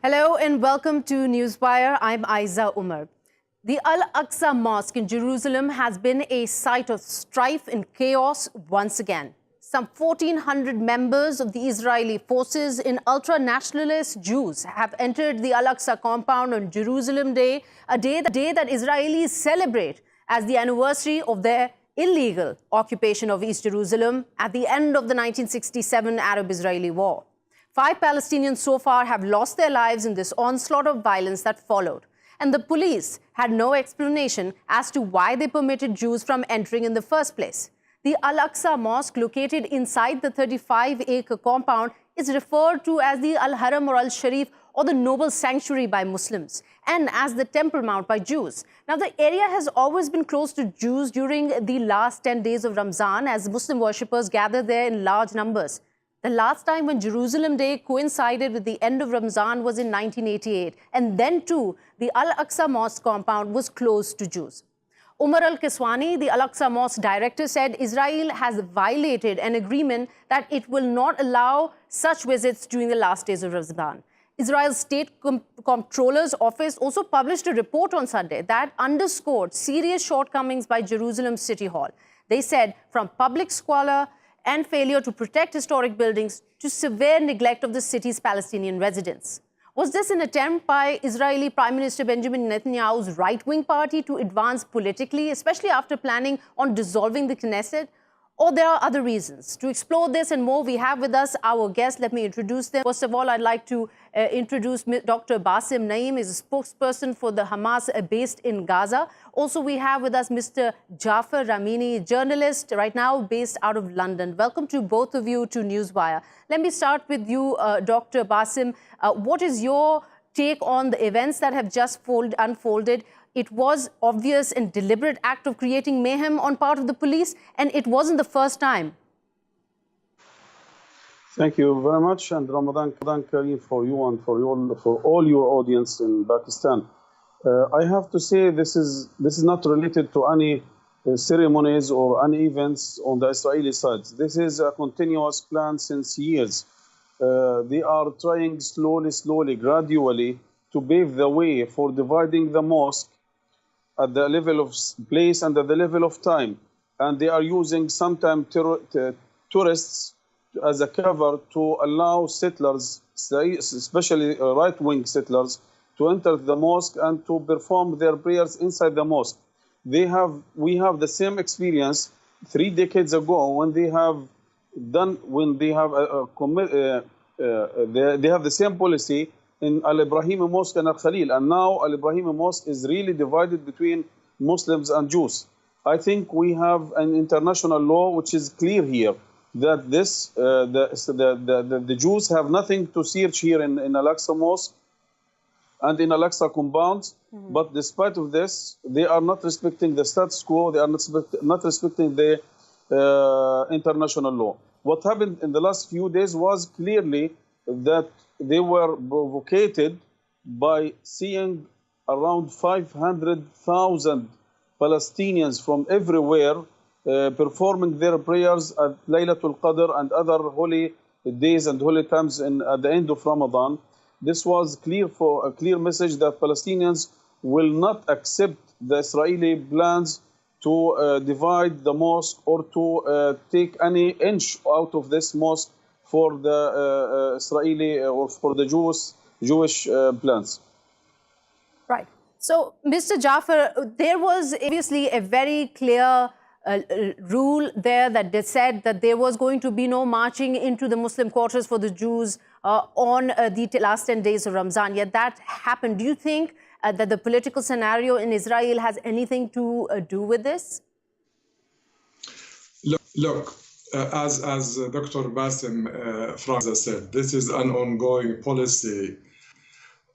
Hello and welcome to Newswire. I'm Ayza Omar. The Al-Aqsa Mosque in Jerusalem has been a site of strife and chaos once again. Some 1,400 members of the Israeli forces in ultra-nationalist Jews have entered the Al-Aqsa compound on Jerusalem Day, a day that Israelis celebrate as the anniversary of their illegal occupation of East Jerusalem at the end of the 1967 Arab-Israeli War. 5 Palestinians so far have lost their lives in this onslaught of violence that followed. And the police had no explanation as to why they permitted Jews from entering in the first place. The Al-Aqsa Mosque, located inside the 35-acre compound, is referred to as the Al-Haram or Al-Sharif, or the Noble Sanctuary by Muslims, and as the Temple Mount by Jews. Now, the area has always been closed to Jews during the last 10 days of Ramzan, as Muslim worshippers gather there in large numbers. The last time when Jerusalem Day coincided with the end of Ramzan was in 1988. And then, too, the Al-Aqsa Mosque compound was closed to Jews. Umar al-Kiswani, the Al-Aqsa Mosque director, said Israel has violated an agreement that it will not allow such visits during the last days of Ramzan. Israel's State Comptroller's Office also published a report on Sunday that underscored serious shortcomings by Jerusalem City Hall. They said from public squalor and failure to protect historic buildings to severe neglect of the city's Palestinian residents. Was this an attempt by Israeli Prime Minister Benjamin Netanyahu's right-wing party to advance politically, especially after planning on dissolving the Knesset? Or there are other reasons? To explore this and more, we have with us our guests. Let me introduce them. First of all, I'd like to introduce Dr. Bassem Naim, is a spokesperson for the Hamas based in Gaza. Also, we have with us Mr. Jafar Ramini, journalist right now based out of London. Welcome to both of you to Newswire. Let me start with you, Dr. Bassem. What is your take on the events that have just unfolded? It was obvious and deliberate act of creating mayhem on part of the police, and it wasn't the first time. Thank you very much, and Ramadan Karim for you and for all your audience in Pakistan. I have to say this is not related to any ceremonies or any events on the Israeli side. This is a continuous plan since years. They are trying slowly, gradually to pave the way for dividing the mosque at the level of place and at the level of time. And they are using sometimes tourists as a cover to allow settlers, especially right-wing settlers, to enter the mosque and to perform their prayers inside the mosque. We have the same experience 3 decades ago when they have the same policy in Al-Ibrahim Mosque and Al-Khalil, and now Al-Ibrahim Mosque is really divided between Muslims and Jews. I think we have an international law which is clear here that the Jews have nothing to search here in Al-Aqsa Mosque and in Al-Aqsa compounds. But despite of this, they are not respecting the status quo. They are not respecting the international law. What happened in the last few days was clearly that they were provocated by seeing around 500,000 Palestinians from everywhere performing their prayers at Laylatul Qadr and other holy days and holy times at the end of Ramadan. This was a clear message that Palestinians will not accept the Israeli plans to divide the mosque or to take any inch out of this mosque for the Israeli or for the Jewish plans. Right. So, Mr. Jafar, there was obviously a very clear rule there that said that there was going to be no marching into the Muslim quarters for the Jews on the last 10 days of Ramzan. Yet that happened. Do you think that the political scenario in Israel has anything to do with this? Look. As Dr. Bassem Franza said, this is an ongoing policy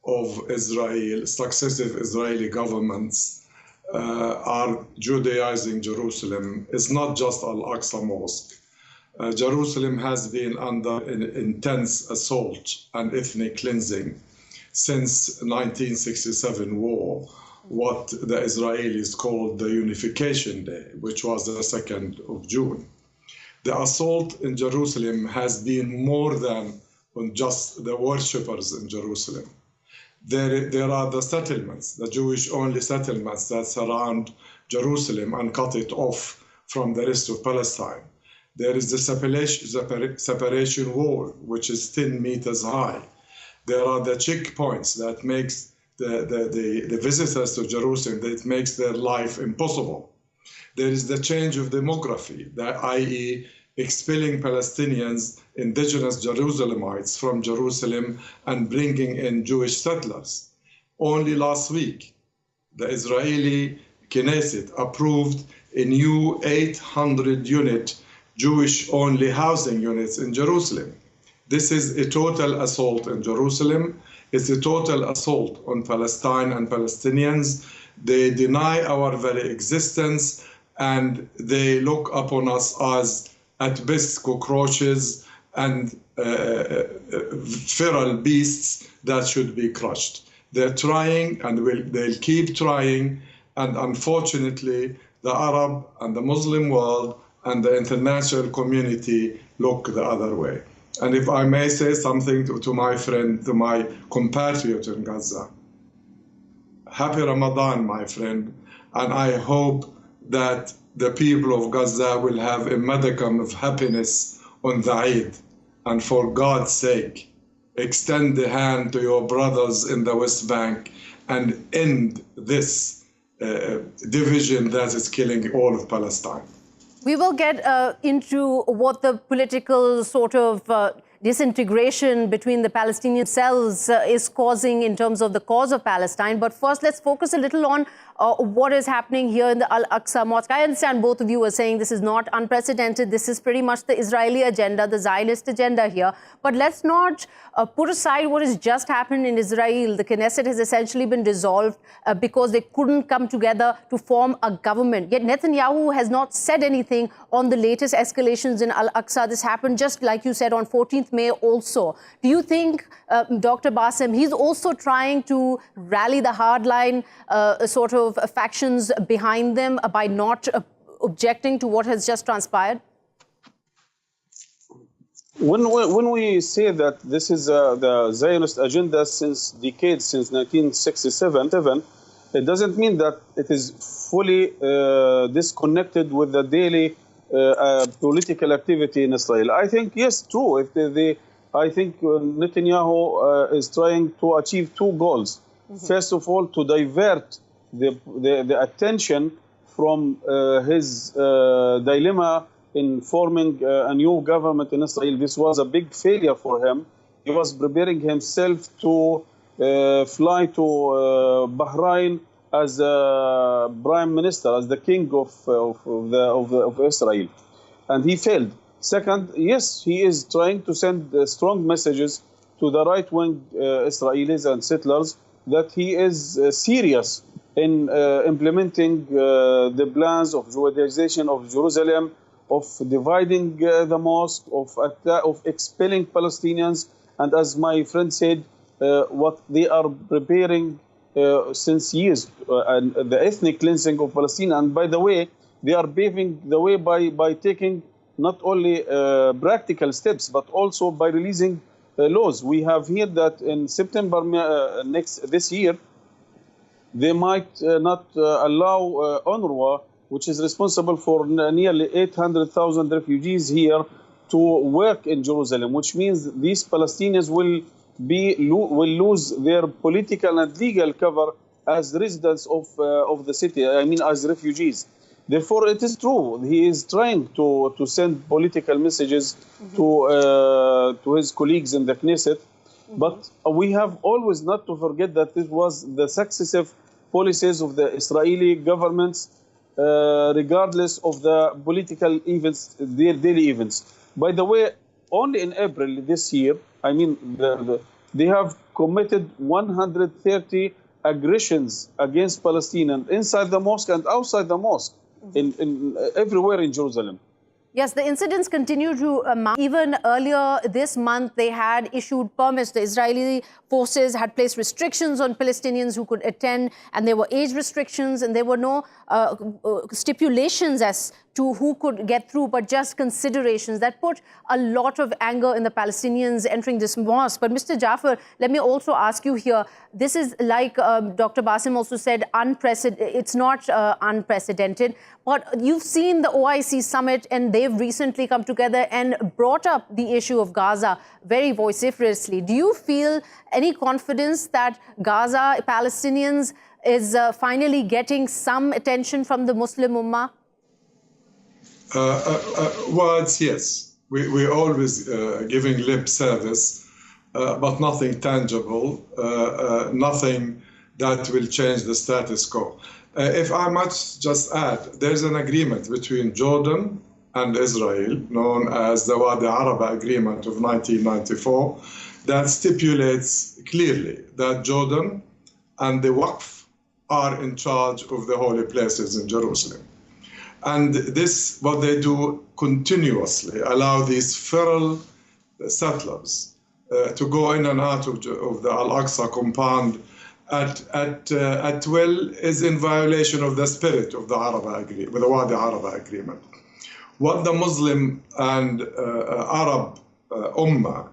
of Israel. Successive Israeli governments are Judaizing Jerusalem. It's not just Al-Aqsa Mosque. Jerusalem has been under intense assault and ethnic cleansing since 1967 war, what the Israelis called the Unification Day, which was the 2nd of June. The assault in Jerusalem has been more than on just the worshippers in Jerusalem. There are the settlements, the Jewish-only settlements that surround Jerusalem and cut it off from the rest of Palestine. There is the separation wall, which is 10 meters high. There are the checkpoints that makes the visitors to Jerusalem, that makes their life impossible. There is the change of demography, i.e. expelling Palestinians, indigenous Jerusalemites from Jerusalem and bringing in Jewish settlers. Only last week, the Israeli Knesset approved a new 800-unit Jewish-only housing units in Jerusalem. This is a total assault in Jerusalem. It's a total assault on Palestine and Palestinians. They deny our very existence, and they look upon us as, at best, cockroaches and feral beasts that should be crushed. They're trying, and they'll keep trying, and unfortunately, the Arab and the Muslim world and the international community look the other way. And if I may say something to my friend, to my compatriot in Gaza, happy Ramadan, my friend, and I hope that the people of Gaza will have a modicum of happiness on the Eid. And for God's sake, extend the hand to your brothers in the West Bank and end this division that is killing all of Palestine. We will get into what the political sort of disintegration between the Palestinian cells is causing in terms of the cause of Palestine. But first, let's focus a little on what is happening here in the Al-Aqsa Mosque. I understand both of you are saying this is not unprecedented. This is pretty much the Israeli agenda, the Zionist agenda here. But let's not put aside what has just happened in Israel. The Knesset has essentially been dissolved because they couldn't come together to form a government. Yet Netanyahu has not said anything on the latest escalations in Al-Aqsa. This happened, just like you said, on 14th May also. Do you think, Dr. Bassem, he's also trying to rally the hardline sort of factions behind them by not objecting to what has just transpired? When we say that this is the Zionist agenda since decades, since 1967, it doesn't mean that it is fully disconnected with the daily political activity in Israel. I think, yes, true. I think Netanyahu is trying to achieve two goals. First of all, to divert the attention from his dilemma in forming a new government in Israel. This was a big failure for him. He was preparing himself to fly to Bahrain as a prime minister, as the king of Israel, and he failed. Second, yes, he is trying to send strong messages to the right-wing Israelis and settlers that he is serious in implementing the plans of Judaization of Jerusalem, of dividing the mosque, of expelling Palestinians, and as my friend said, what they are preparing since years, and the ethnic cleansing of Palestine. And by the way, they are paving the way by taking not only practical steps, but also by releasing laws. We have heard that in September this year, they might not allow UNRWA, which is responsible for nearly 800,000 refugees here, to work in Jerusalem, which means these Palestinians will lose their political and legal cover as residents of the city, I mean as refugees. Therefore, it is true, he is trying to send political messages to his colleagues in the Knesset, but we have always not to forget that it was the successive policies of the Israeli governments, regardless of the political events, their daily events. By the way, only in April this year, I mean, they have committed 130 aggressions against Palestinians inside the mosque and outside the mosque, everywhere in Jerusalem. Yes, the incidents continue to mount. Even earlier this month, they had issued permits. The Israeli forces had placed restrictions on Palestinians who could attend, and there were age restrictions, and there were no stipulations as to who could get through, but just considerations that put a lot of anger in the Palestinians entering this mosque. But Mr. Jafar, let me also ask you here, this is like Dr. Bassem also said, it's not unprecedented, but you've seen the OIC summit and they've recently come together and brought up the issue of Gaza very vociferously. Do you feel any confidence that Gaza, Palestinians, is finally getting some attention from the Muslim Ummah? Words, yes. We're always giving lip service, but nothing tangible, nothing that will change the status quo. If I might just add, there's an agreement between Jordan and Israel, known as the Wadi Araba Agreement of 1994, that stipulates clearly that Jordan and the Waqf are in charge of the holy places in Jerusalem. And this, what they do continuously, allow these feral settlers to go in and out of the Al-Aqsa compound at will, is in violation of the spirit of the the Wadi Araba Agreement. What the Muslim and Arab Ummah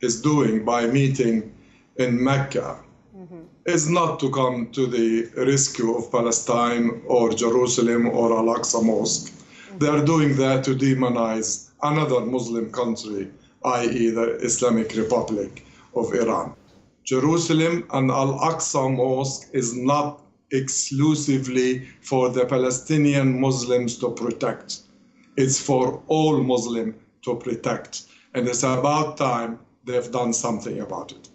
is doing by meeting in Mecca is not to come to the rescue of Palestine or Jerusalem or Al-Aqsa Mosque. They are doing that to demonize another Muslim country, i.e. the Islamic Republic of Iran. Jerusalem and Al-Aqsa Mosque is not exclusively for the Palestinian Muslims to protect. It's for all Muslims to protect. And it's about time they've done something about it.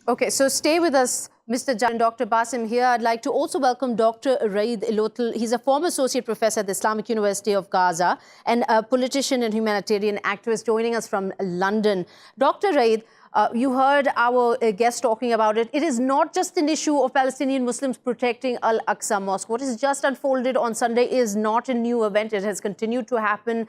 Okay, so stay with us, Mr. Jafar and Dr. Bassem here. I'd like to also welcome Dr. Raeed Elottol. He's a former associate professor at the Islamic University of Gaza and a politician and humanitarian activist joining us from London. Dr. Raeed, you heard our guest talking about it. It is not just an issue of Palestinian Muslims protecting Al-Aqsa Mosque. What has just unfolded on Sunday is not a new event. It has continued to happen.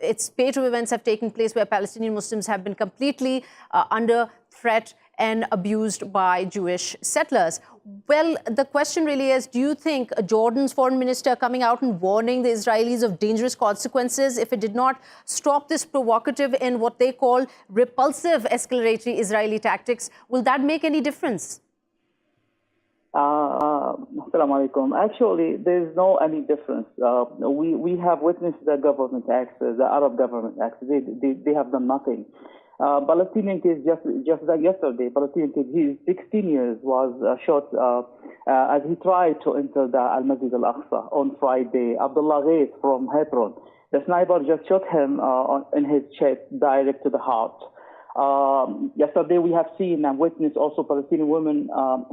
Its spate of events have taken place where Palestinian Muslims have been completely under threat and abused by Jewish settlers. Well, the question really is, do you think Jordan's foreign minister coming out and warning the Israelis of dangerous consequences if it did not stop this provocative and what they call repulsive escalatory Israeli tactics, will that make any difference? Assalamu alaikum. Actually, there is no any difference. We have witnessed the government acts, the Arab government acts. They have done nothing. Palestinian case just like yesterday. Palestinian kid, he's 16 years, was shot as he tried to enter the Al-Masjid Al-Aqsa on Friday. Abdullah Ghaith from Hebron. The sniper just shot him in his chest, direct to the heart. Yesterday we have seen and witnessed also Palestinian women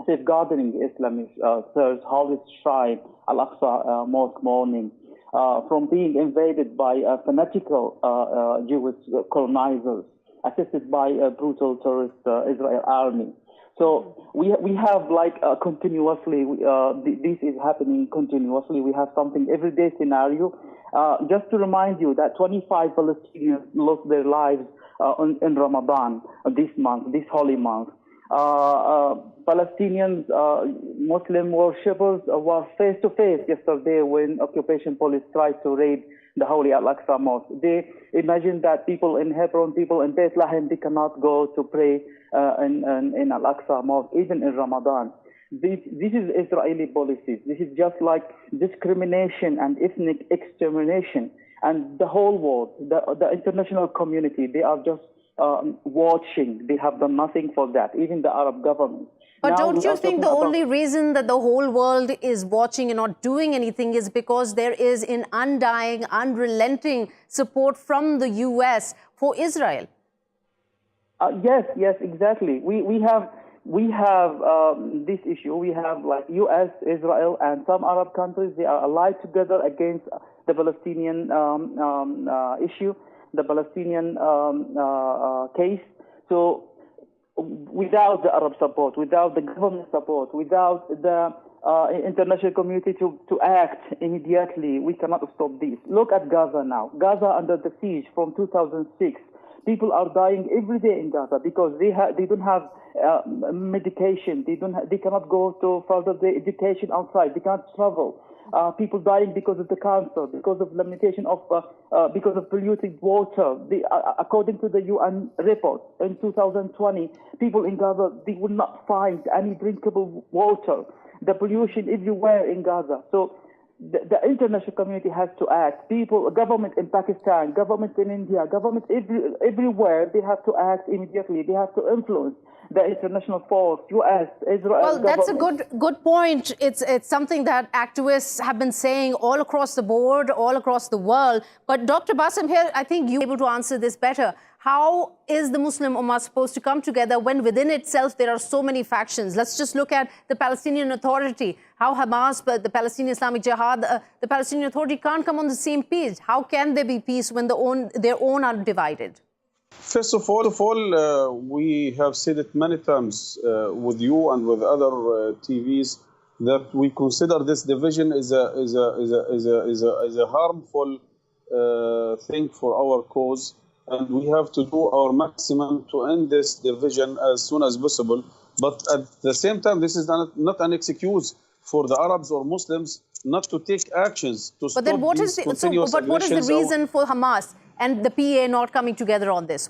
safeguarding Islamic Third holy shrine, Al-Aqsa Mosque morning, from being invaded by fanatical Jewish colonizers, assisted by a brutal terrorist Israel army. So we have like continuously, this is happening continuously. We have something everyday scenario. Just to remind you that 25 Palestinians lost their lives in Ramadan this month, this holy month. Palestinians, Muslim worshippers were face to face yesterday when occupation police tried to raid the holy Al-Aqsa Mosque. They imagine that people in Hebron, people in Bethlehem, they cannot go to pray in Al-Aqsa Mosque, even in Ramadan. This is Israeli policies. This is just like discrimination and ethnic extermination. And the whole world, the international community, they are just watching. They have done nothing for that, even the Arab government. But don't you think the only reason that the whole world is watching and not doing anything is because there is an undying, unrelenting support from the US for Israel? Yes, exactly. We have this issue. We have like US, Israel, and some Arab countries. They are allied together against the Palestinian issue, the Palestinian case. So without the Arab support, without the government support, without the international community to act immediately, we cannot stop this. Look at Gaza now. Gaza under the siege from 2006. People are dying every day in Gaza because they don't have medication. They cannot go to further their education outside. They can't travel. people dying because of the cancer, because of limitation of, because of polluted water. According to the UN report in 2020, people in Gaza, they will not find any drinkable water. The pollution everywhere in Gaza. So the international community has to act. People, government in Pakistan, government in India, government everywhere, they have to act immediately. They have to influence the international force, US, Israel. Well, that's a government. good point. It's something that activists have been saying all across the board, all across the world. But Dr. Bassem, here, I think you're able to answer this better. How is the Muslim Ummah supposed to come together when within itself there are so many factions? Let's just look at the Palestinian Authority, how Hamas, the Palestinian Islamic Jihad, the Palestinian Authority can't come on the same page. How can there be peace when their own are divided? First of all, we have said it many times with you and with other TVs that we consider this division is a harmful thing for our cause, and we have to do our maximum to end this division as soon as possible. But at the same time, this is not an excuse for the Arabs or Muslims not to take actions to stop these continuous But what is the aggressions. reason for Hamas and the PA not coming together on this?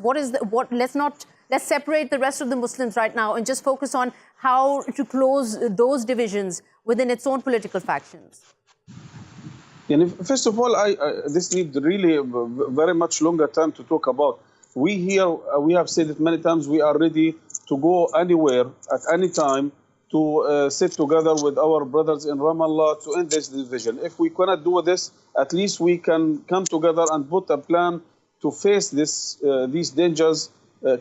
Let's separate the rest of the Muslims right now and just focus on how to close those divisions within its own political factions. And first of all, this needs really very much longer time to talk about. We have said it many times, we are ready to go anywhere at any time to sit together with our brothers in Ramallah to end this division. If we cannot do this, at least we can come together and put a plan to face these dangers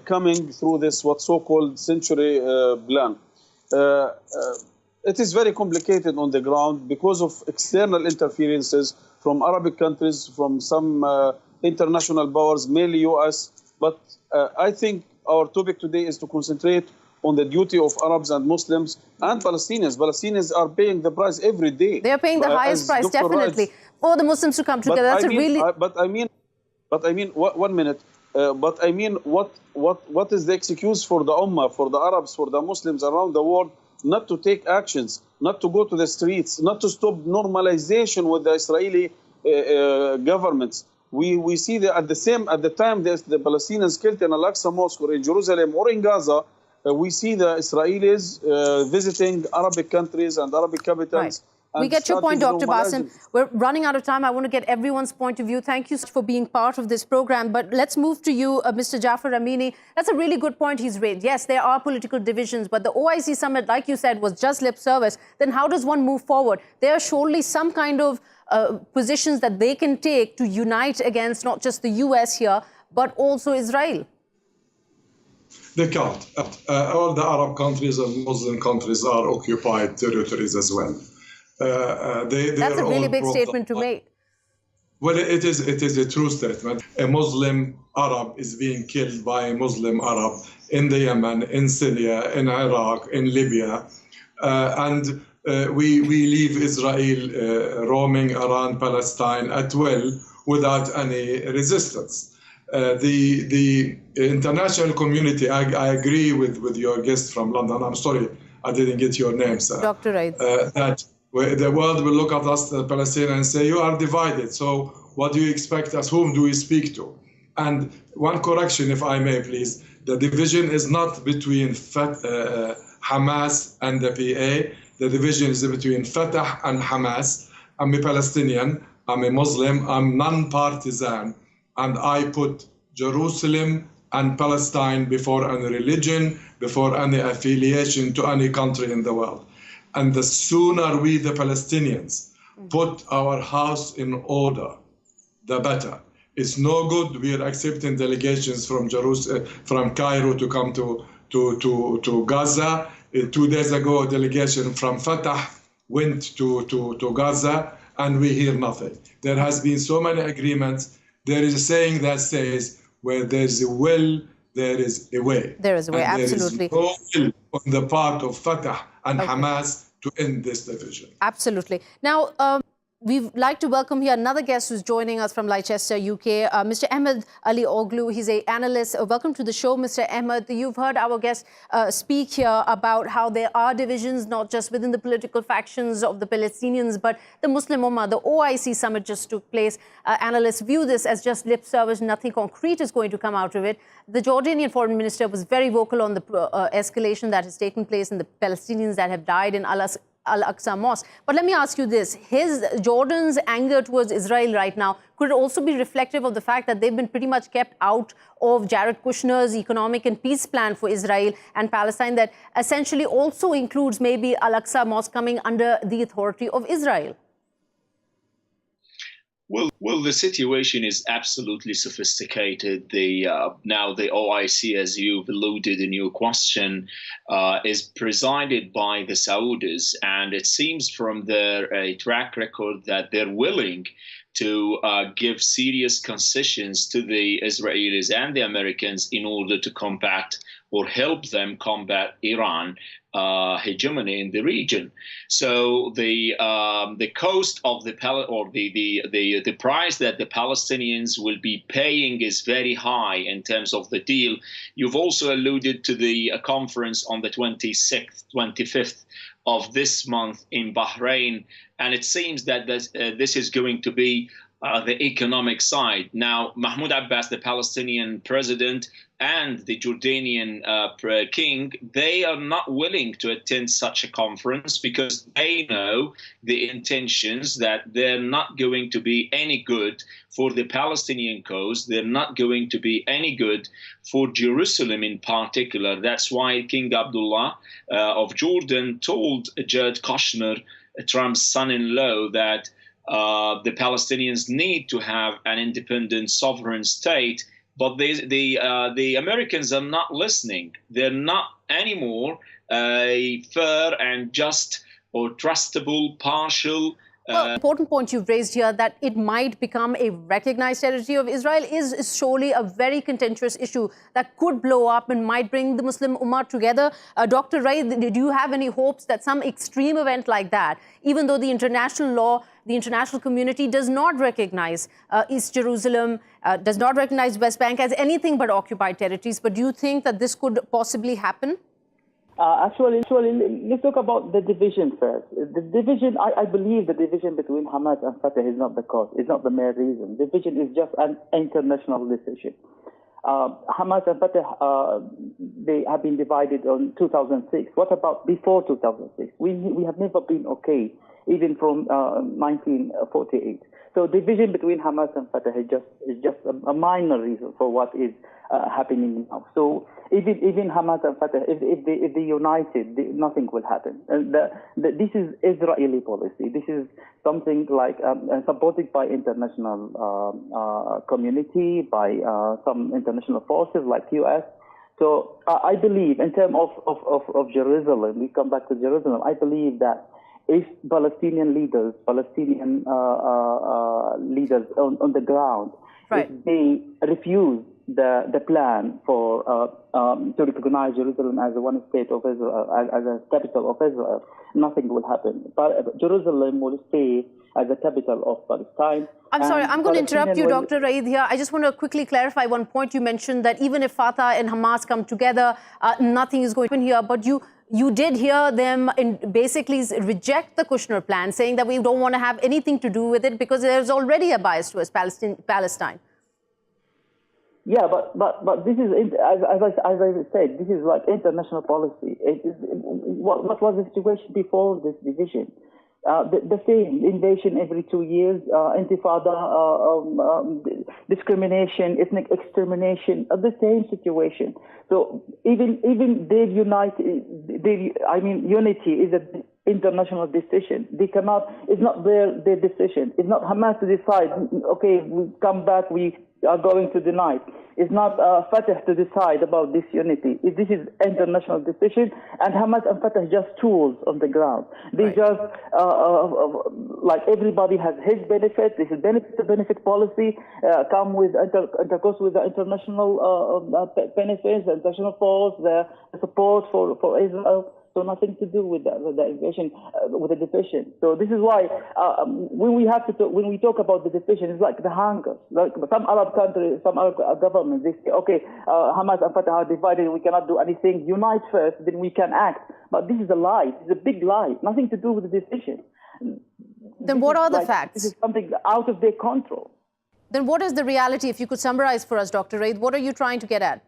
coming through this what so-called century plan. It is very complicated on the ground because of external interferences from Arabic countries, from some international powers, mainly US. But I think our topic today is to concentrate on the duty of Arabs and Muslims and Palestinians. Palestinians are paying the price every day. They are paying the highest price, definitely. For the Muslims to come together, One minute. But I mean, what is the excuse for the Ummah, for the Arabs, for the Muslims around the world, not to take actions, not to go to the streets, not to stop normalization with the Israeli governments? We see that at the time the Palestinians killed in Al-Aqsa Mosque or in Jerusalem or in Gaza, we see the Israelis visiting Arabic countries and Arabic capitals. Right. We get your point, Dr. Bassem. We're running out of time. I want to get everyone's point of view. Thank you for being part of this program. But let's move to you, Mr. Jafar Ramini. That's a really good point he's raised. Yes, there are political divisions, but the OIC summit, like you said, was just lip service. Then how does one move forward? There are surely some kind of positions that they can take to unite against not just the US here, but also Israel. They can't. All the Arab countries and Muslim countries are occupied territories as well. That's a really big statement to make. Well, it is a true statement. A Muslim Arab is being killed by a Muslim Arab in the Yemen, in Syria, in Iraq, in Libya, and we leave Israel roaming around Palestine at will without any resistance. The international community, I agree with your guest from London. I'm sorry, I didn't get your name, sir. Dr. Raeed. That the world will look at us, the Palestinians, and say, you are divided. So what do you expect us? Whom do we speak to? And one correction, if I may, please. The division is not between Hamas and the PA. The division is between Fatah and Hamas. I'm a Palestinian. I'm a Muslim. I'm non-partisan. And I put Jerusalem and Palestine before any religion, before any affiliation to any country in the world. And the sooner we, the Palestinians, put our house in order, the better. It's no good we are accepting delegations from Cairo to come to Gaza. 2 days ago, a delegation from Fatah went to Gaza, and we hear nothing. There has been so many agreements. There is a saying that says, where there's a will, there is a way. There is a way, absolutely. There is no will on the part of Fatah and Hamas to end this division. Absolutely. Now, We'd like to welcome here another guest who's joining us from Leicester, UK, Mr. Ahmad Alioglu. He's an analyst. Welcome to the show, Mr. Ahmad. You've heard our guest speak here about how there are divisions, not just within the political factions of the Palestinians, but the Muslim Ummah. The OIC summit just took place. Analysts view this as just lip service. Nothing concrete is going to come out of it. The Jordanian foreign minister was very vocal on the escalation that has taken place and the Palestinians that have died in Al-Aqsa Mosque. But let me ask you this. Jordan's anger towards Israel right now could also be reflective of the fact that they've been pretty much kept out of Jared Kushner's economic and peace plan for Israel and Palestine that essentially also includes maybe Al-Aqsa Mosque coming under the authority of Israel? Well, the situation is absolutely sophisticated. Now the OIC, as you've alluded in your question, is presided by the Saudis, and it seems from their track record that they're willing to give serious concessions to the Israelis and the Americans in order to combat or help them combat Iran hegemony in the region. So the cost of the price that the Palestinians will be paying is very high in terms of the deal. You've also alluded to the conference on the 26th, 25th of this month in Bahrain, and it seems that this is going to be the economic side. Now, Mahmoud Abbas, the Palestinian president, and the Jordanian king, they are not willing to attend such a conference because they know the intentions that they're not going to be any good for the Palestinian cause. They're not going to be any good for Jerusalem in particular. That's why King Abdullah of Jordan told Jared Kushner, Trump's son-in-law, that the Palestinians need to have an independent sovereign state, but the Americans are not listening. They're not anymore a fair and just or trustable, partial. Well, important point you've raised here that it might become a recognized territory of Israel is surely a very contentious issue that could blow up and might bring the Muslim Ummah together. Dr. Raeed, did you have any hopes that some extreme event like that, even though the international law, the international community does not recognize East Jerusalem, does not recognize West Bank as anything but occupied territories, but do you think that this could possibly happen? Actually, let's talk about the division first. The division, I believe the division between Hamas and Fatah is not the cause, it's not the main reason. Division is just an international decision. Hamas and Fatah, they have been divided on 2006. What about before 2006? We have never been okay, even from 1948. So division between Hamas and Fatah is just a minor reason for what is happening now. So even Hamas and Fatah, if they united, nothing will happen. And this is Israeli policy. This is something like supported by international community, by some international forces like US. So I believe in terms of Jerusalem, we come back to Jerusalem, I believe that if Palestinian leaders on the ground, right, if they refuse the plan for to recognize Jerusalem as one state of Israel, as a capital of Israel, nothing will happen. But Jerusalem will stay as the capital of Palestine. I'm sorry, I'm going to interrupt you, Dr. Raeed, here. I just want to quickly clarify one point. You mentioned that even if Fatah and Hamas come together, nothing is going to happen here. But you did hear them basically reject the Kushner plan, saying that we don't want to have anything to do with it because there's already a bias towards Palestine. Yeah, but this is, as I said, this is like international policy. What was the situation before this division? The same invasion every 2 years, intifada, discrimination, ethnic extermination, the same situation. So even they unite, unity is an international decision. They cannot. It's not their decision. It's not Hamas to decide. Okay, we come back. We are going to deny. It's not Fatah to decide about this unity. This is international decision, and Hamas and Fatah just tools on the ground. They just like everybody has his benefit. This is benefit policy. Come with intercourse with the international benefits, the international force, the support for Israel. So nothing to do with the invasion, with the division. So this is why when we talk about the division, it's like the hunger. Like some Arab countries, some Arab governments, they say, okay, Hamas and Fatah are divided, we cannot do anything. Unite first, then we can act. But this is a lie. It's a big lie. Nothing to do with the division. Then what are the facts? This is something out of their control. Then what is the reality? If you could summarize for us, Dr. Raeed, what are you trying to get at?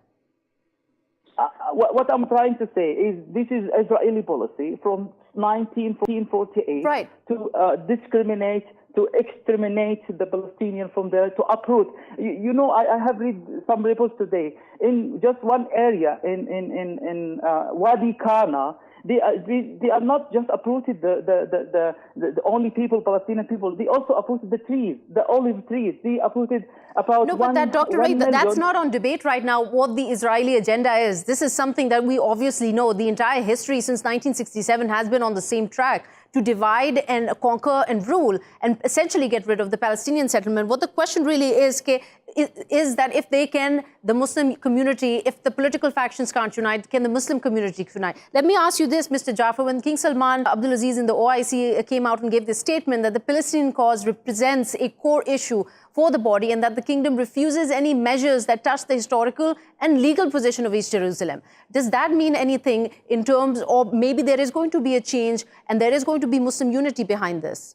What I'm trying to say is this is Israeli policy from 1948 to discriminate, to exterminate the Palestinian from there, to uproot. You know, I have read some reports today. In just one area in Wadi Kana, they are not just uprooted the only people, Palestinian people. They also uprooted the trees, the olive trees. They uprooted about no, but that, Dr. Raeed, that's not on debate right now. What the Israeli agenda is, this is something that we obviously know. The entire history since 1967 has been on the same track, to divide and conquer and rule and essentially get rid of the Palestinian settlement. What the question really is that if they can, the Muslim community, if the political factions can't unite, can the Muslim community unite? Let me ask you this, Mr. Jafar. When King Salman Abdulaziz in the OIC came out and gave this statement that the Palestinian cause represents a core issue for the body and that the kingdom refuses any measures that touch the historical and legal position of East Jerusalem. Does that mean anything in terms of maybe there is going to be a change and there is going to be Muslim unity behind this?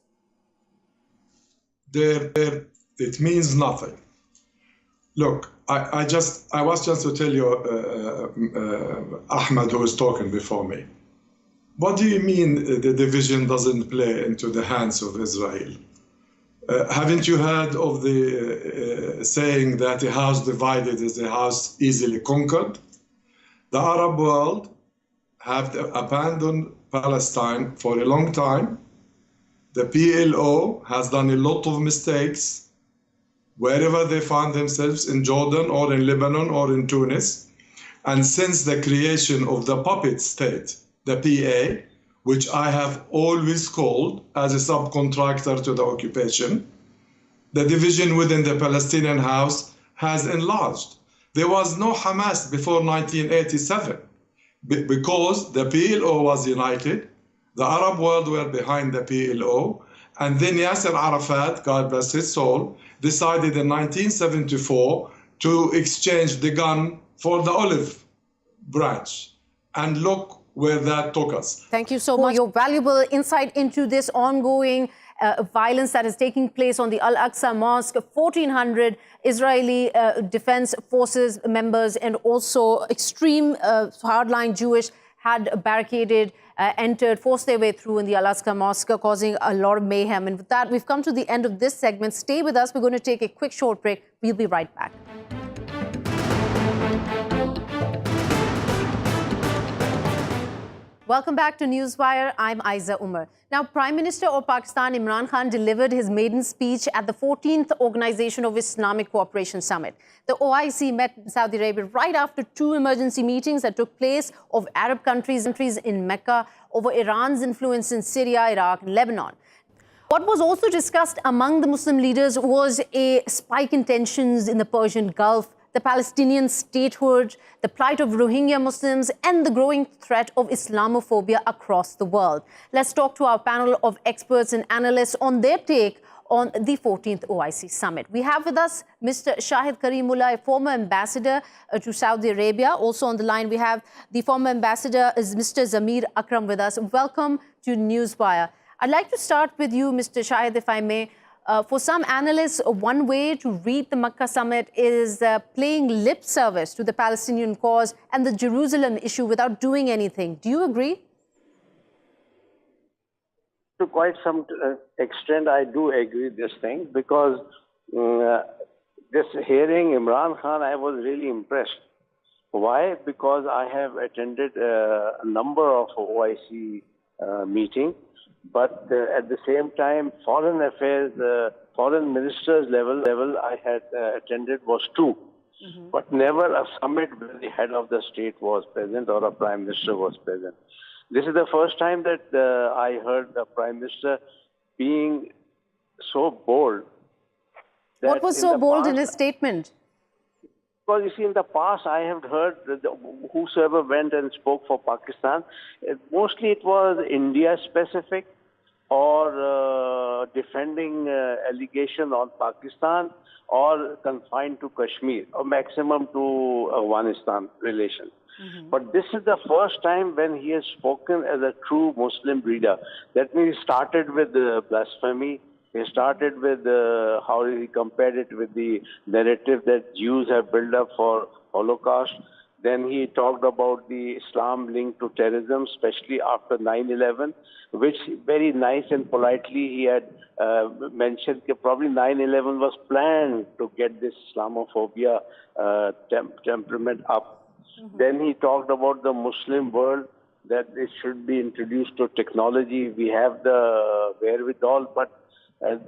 It means nothing. Look, I was just to tell you, Ahmad, who was talking before me. What do you mean the division doesn't play into the hands of Israel? Haven't you heard of the saying that a house divided is a house easily conquered? The Arab world have abandoned Palestine for a long time. The PLO has done a lot of mistakes wherever they found themselves, in Jordan or in Lebanon or in Tunis. And since the creation of the puppet state, the PA, which I have always called as a subcontractor to the occupation, the division within the Palestinian house has enlarged. There was no Hamas before 1987 because the PLO was united, the Arab world were behind the PLO, and then Yasser Arafat, God bless his soul, decided in 1974 to exchange the gun for the olive branch. And look where that took us. Thank you so much for your valuable insight into this ongoing violence that is taking place on the Al-Aqsa Mosque. 1,400 Israeli Defense Forces members and also extreme hardline Jewish had barricaded, entered, forced their way through in the Al-Aqsa Mosque, causing a lot of mayhem. And with that, we've come to the end of this segment. Stay with us. We're going to take a quick short break. We'll be right back. Welcome back to Newswire. I'm Ayza Omar. Now, Prime Minister of Pakistan Imran Khan delivered his maiden speech at the 14th Organization of Islamic Cooperation Summit. The OIC met Saudi Arabia right after two emergency meetings that took place of Arab countries in Mecca over Iran's influence in Syria, Iraq, and Lebanon. What was also discussed among the Muslim leaders was a spike in tensions in the Persian Gulf, the Palestinian statehood, the plight of Rohingya Muslims, and the growing threat of Islamophobia across the world. Let's talk to our panel of experts and analysts on their take on the 14th OIC summit. We have with us Mr. Shahid Karim, a former ambassador to Saudi Arabia. Also on the line, we have the former ambassador is Mr. Zamir Akram with us. Welcome to Newswire. I'd like to start with you, Mr. Shahid, if I may. For some analysts, one way to read the Makkah summit is playing lip service to the Palestinian cause and the Jerusalem issue without doing anything. Do you agree? To quite some extent, I do agree with this thing because this hearing Imran Khan, I was really impressed. Why? Because I have attended a number of OIC meetings. But at the same time, foreign affairs, foreign ministers level I had attended was two. But never a summit where the head of the state was present or a prime minister was present. This is the first time that I heard the prime minister being so bold. What was so bold in his statement? Because you see, in the past, I have heard that whosoever went and spoke for Pakistan, mostly it was India specific or defending allegation on Pakistan or confined to Kashmir or maximum to Afghanistan relation. But this is the first time when he has spoken as a true Muslim leader. That means he started with blasphemy. He started with how he compared it with the narrative that Jews have built up for Holocaust. Then he talked about the Islam linked to terrorism, especially after 9/11, which very nice and politely he had mentioned that probably 9/11 was planned to get this Islamophobia temperament up. Then he talked about the Muslim world, that it should be introduced to technology. We have the wherewithal, but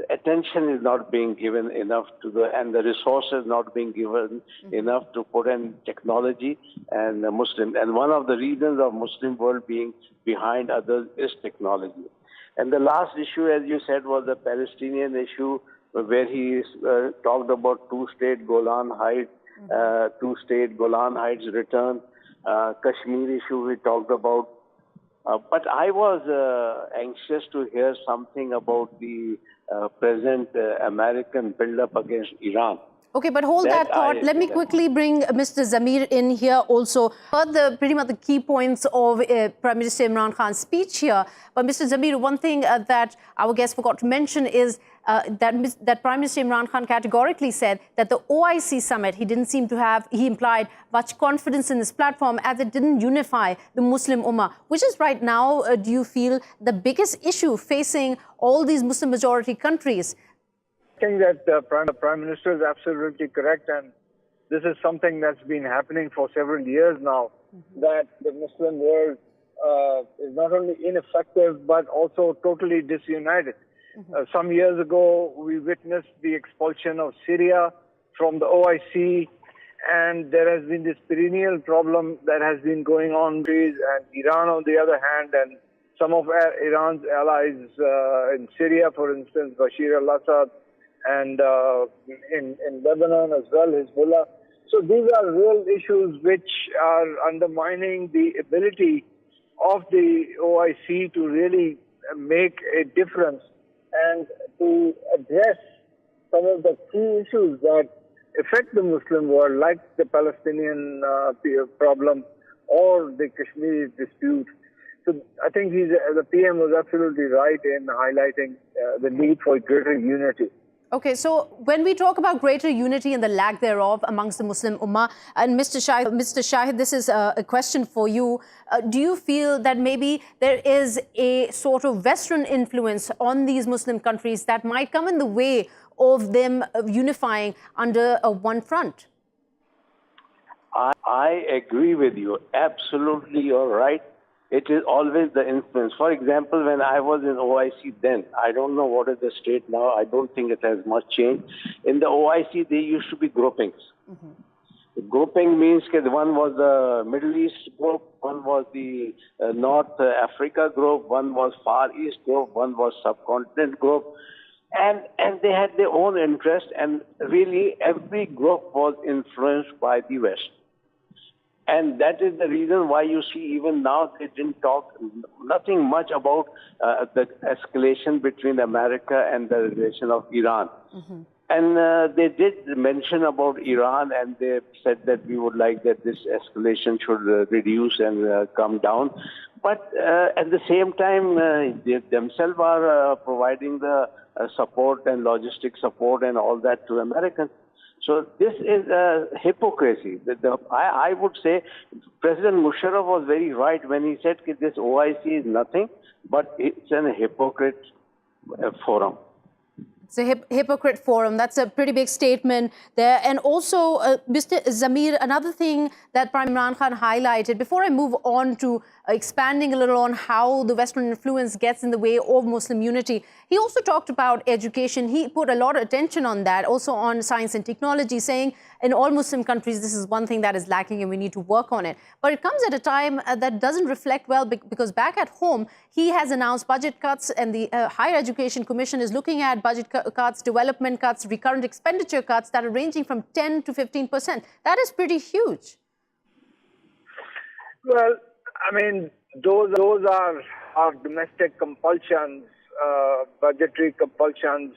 attention is not being given enough to and the resources not being given enough to put in technology and Muslim. And one of the reasons of Muslim world being behind others is technology. And the last issue, as you said, was the Palestinian issue, where he talked about two-state Golan Heights, two-state Golan Heights return, Kashmir issue he talked about. But I was anxious to hear something about the present American build-up against Iran. Okay, but hold that thought. Let me quickly bring Mr. Zamir in here also. Heard pretty much the key points of Prime Minister Imran Khan's speech here. But Mr. Zamir, one thing that our guest forgot to mention is that Prime Minister Imran Khan categorically said that the OIC summit, he didn't seem to have, he implied much confidence in this platform as it didn't unify the Muslim Ummah, which is right now, do you feel, the biggest issue facing all these Muslim majority countries? I think that the Prime Minister is absolutely correct, and this is something that's been happening for several years now, that the Muslim world is not only ineffective but also totally disunited. Some years ago, we witnessed the expulsion of Syria from the OIC, and there has been this perennial problem that has been going on, and Iran on the other hand, and some of Iran's allies in Syria, for instance, Bashar al-Assad, and in Lebanon as well, Hezbollah. So these are real issues which are undermining the ability of the OIC to really make a difference and to address some of the key issues that affect the Muslim world, like the Palestinian problem or the Kashmir dispute. So I think the PM was absolutely right in highlighting the need for greater unity. Okay, so when we talk about greater unity and the lack thereof amongst the Muslim Ummah, and Mr. Shahid, this is a question for you. Do you feel that maybe there is a sort of Western influence on these Muslim countries that might come in the way of them unifying under one front? I agree with you. Absolutely, you're right. It is always the influence. For example, when I was in OIC then, I don't know what is the state now. I don't think it has much changed. In the OIC, there used to be groupings. Grouping means that one was the Middle East group, one was the North Africa group, one was Far East group, one was subcontinent group. And they had their own interest, and really every group was influenced by the West. And that is the reason why you see even now they didn't talk nothing much about the escalation between America and the relation of Iran. And they did mention about Iran, and they said that we would like that this escalation should reduce and come down. But at the same time, they themselves are providing the support and logistic support and all that to Americans. So this is hypocrisy. I would say President Musharraf was very right when he said that this OIC is nothing, but it's a hypocrite forum. It's a hypocrite forum. That's a pretty big statement there. And also, Mr. Zamir, another thing that Prime Imran Khan highlighted, before I move on to expanding a little on how the Western influence gets in the way of Muslim unity, he also talked about education. He put a lot of attention on that, also on science and technology, saying in all Muslim countries, this is one thing that is lacking and we need to work on it. But it comes at a time that doesn't reflect well, because back at home, he has announced budget cuts, and the Higher Education Commission is looking at budget cuts cuts, development cuts, recurrent expenditure cuts that are ranging from 10 to 15%. That is pretty huge. Well, I mean, those are domestic compulsions, budgetary compulsions,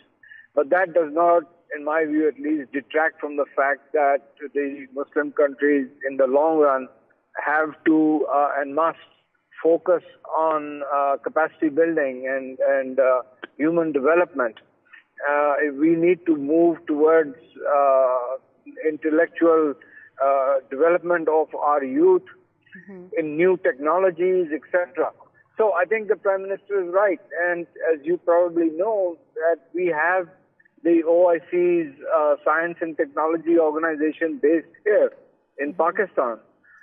but that does not, in my view at least, detract from the fact that the Muslim countries in the long run have to and must focus on capacity building and human development. We need to move towards intellectual development of our youth in new technologies, etc. So I think the Prime Minister is right. And as you probably know, that we have the OIC's Science and Technology Organization based here in Pakistan.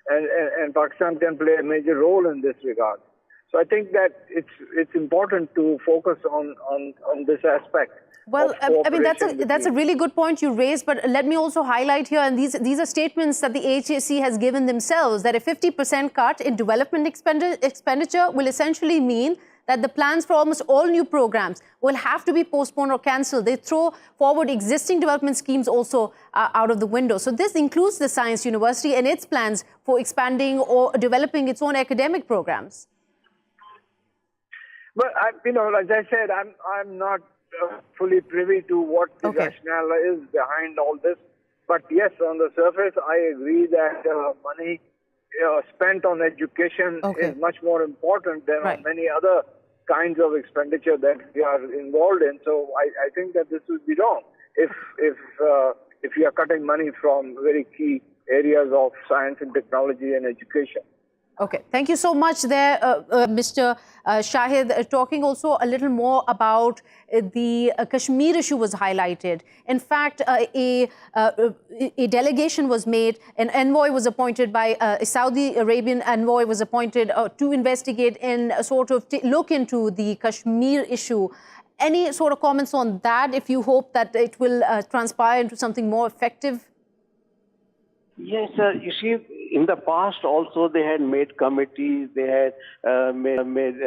And Pakistan can play a major role in this regard. So I think that it's important to focus on this aspect. Well, I mean, that's a really good point you raised, but let me also highlight here, and these are statements that the HAC has given themselves, that a 50% cut in development expenditure will essentially mean that the plans for almost all new programs will have to be postponed or cancelled. They throw forward existing development schemes also out of the window. So this includes the Science University and its plans for expanding or developing its own academic programs. But, as I said, I'm not fully privy to what the rationale is behind all this. But yes, on the surface, I agree that money spent on education is much more important than on many other kinds of expenditure that we are involved in. So I think that this would be wrong if we are cutting money from very key areas of science and technology and education. Okay, thank you so much there, Mr. Shahid. Talking also a little more about the Kashmir issue was highlighted. In fact, a delegation was made, an envoy was appointed by a Saudi Arabian envoy was appointed to investigate and sort of look into the Kashmir issue. Any sort of comments on that, if you hope that it will transpire into something more effective? Yes, you see, in the past also they had made committees, they had made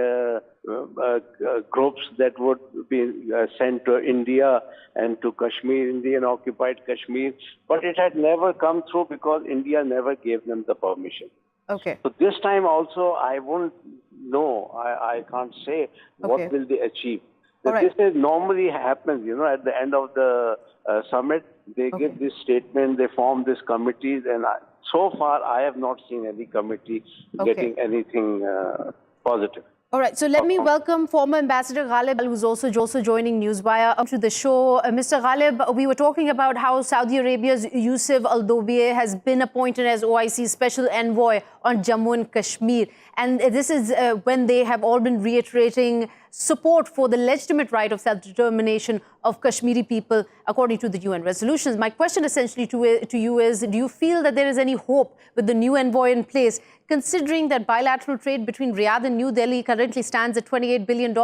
groups that would be sent to India and to Kashmir, Indian occupied Kashmir, but it had never come through because India never gave them the permission. Okay. So this time also I won't know, I can't say what will they achieve. This is normally happens, at the end of the summit. They give this statement, they form these committees, and so far I have not seen any committee getting anything positive. All right, so let me welcome former Ambassador Ghalib, who's also joining Newswire to the show. Mr. Ghalib, we were talking about how Saudi Arabia's Yusuf Al-Dobieh has been appointed as OIC's special envoy on Jammu and Kashmir. And this is when they have all been reiterating support for the legitimate right of self-determination of Kashmiri people according to the UN resolutions. My question essentially to you is, do you feel that there is any hope with the new envoy in place, considering that bilateral trade between Riyadh and New Delhi currently stands at $28 billion?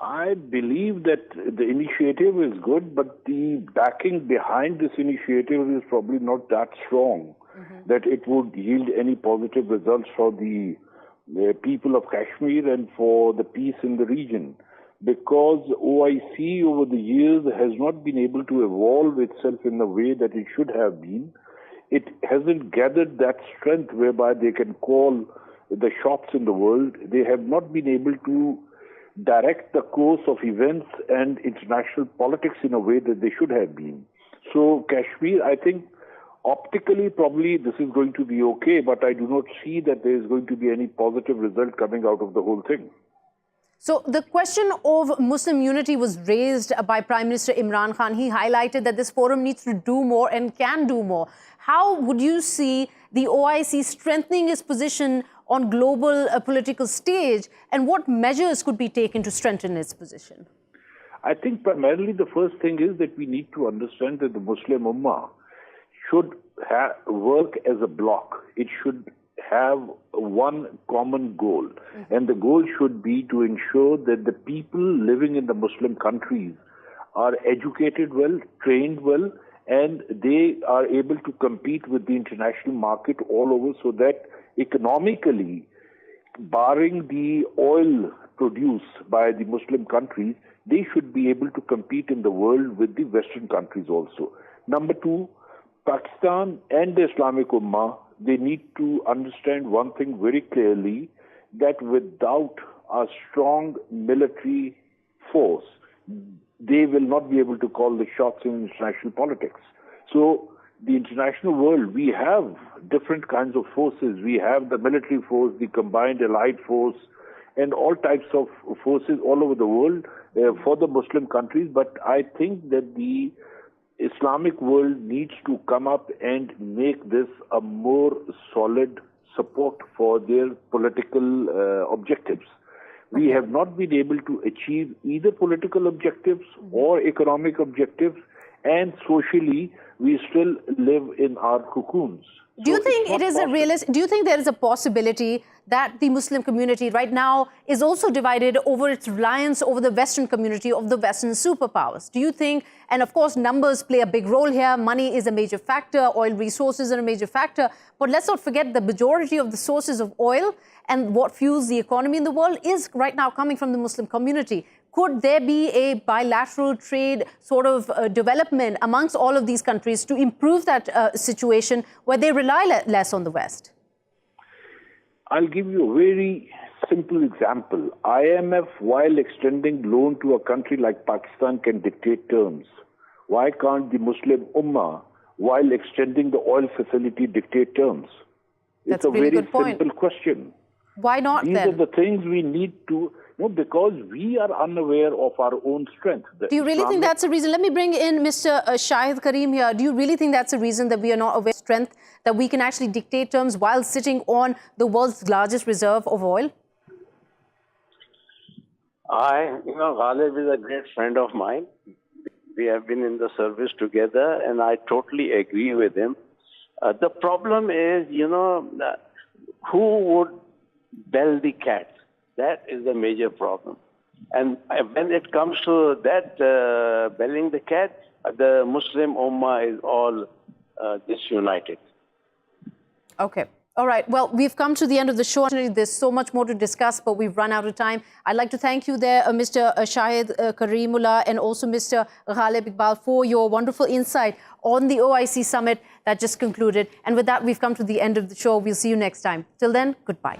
I believe that the initiative is good, but the backing behind this initiative is probably not that strong that it would yield any positive results for the people of Kashmir and for the peace in the region, because OIC over the years has not been able to evolve itself in the way that it should have been. It hasn't gathered that strength whereby they can call the shots in the world. They have not been able to direct the course of events and international politics in a way that they should have been. So Kashmir, I think, optically, probably this is going to be okay, but I do not see that there is going to be any positive result coming out of the whole thing. So the question of Muslim unity was raised by Prime Minister Imran Khan. He highlighted that this forum needs to do more and can do more. How would you see the OIC strengthening its position on global political stage, and what measures could be taken to strengthen its position? I think primarily the first thing is that we need to understand that the Muslim Ummah should work as a bloc. It should have one common goal. And the goal should be to ensure that the people living in the Muslim countries are educated well, trained well, and they are able to compete with the international market all over, so that economically, barring the oil produced by the Muslim countries, they should be able to compete in the world with the Western countries also. Number two, Pakistan and the Islamic Ummah, they need to understand one thing very clearly, that without a strong military force, they will not be able to call the shots in international politics. So the international world, we have different kinds of forces. We have the military force, the combined allied force, and all types of forces all over the world for the Muslim countries. But I think that the Islamic world needs to come up and make this a more solid support for their political objectives. We have not been able to achieve either political objectives or economic objectives, and socially we still live in our cocoons. Do you think it is do you think there is a possibility that the Muslim community right now is also divided over its reliance over the Western community of the Western superpowers? Do you think, and of course numbers play a big role here, money is a major factor, oil resources are a major factor, but let's not forget the majority of the sources of oil and what fuels the economy in the world is right now coming from the Muslim community. Could there be a bilateral trade sort of development amongst all of these countries to improve that situation where they rely less on the West? I'll give you a very simple example. IMF, while extending loan to a country like Pakistan, can dictate terms. Why can't the Muslim Ummah, while extending the oil facility, dictate terms? That's it's a really very good point. simple question. Why not These then? are the things we need to know, because we are unaware of our own strength. Do you really think that's a reason? Let me bring in Mr. Shahid Karim here. Do you really think that's a reason that we are not aware of strength, that we can actually dictate terms while sitting on the world's largest reserve of oil? Ghalib is a great friend of mine. We have been in the service together, and I totally agree with him. The problem is, who would bell the cat? That is the major problem. And when it comes to that belling the cat, the Muslim Ummah is all disunited. Okay. All right. Well, we've come to the end of the show. There's so much more to discuss, but we've run out of time. I'd like to thank you there, Mr. Shahid Karimullah, and also Mr. Ghalib Iqbal, for your wonderful insight on the OIC summit that just concluded. And with that, we've come to the end of the show. We'll see you next time. Till then, goodbye.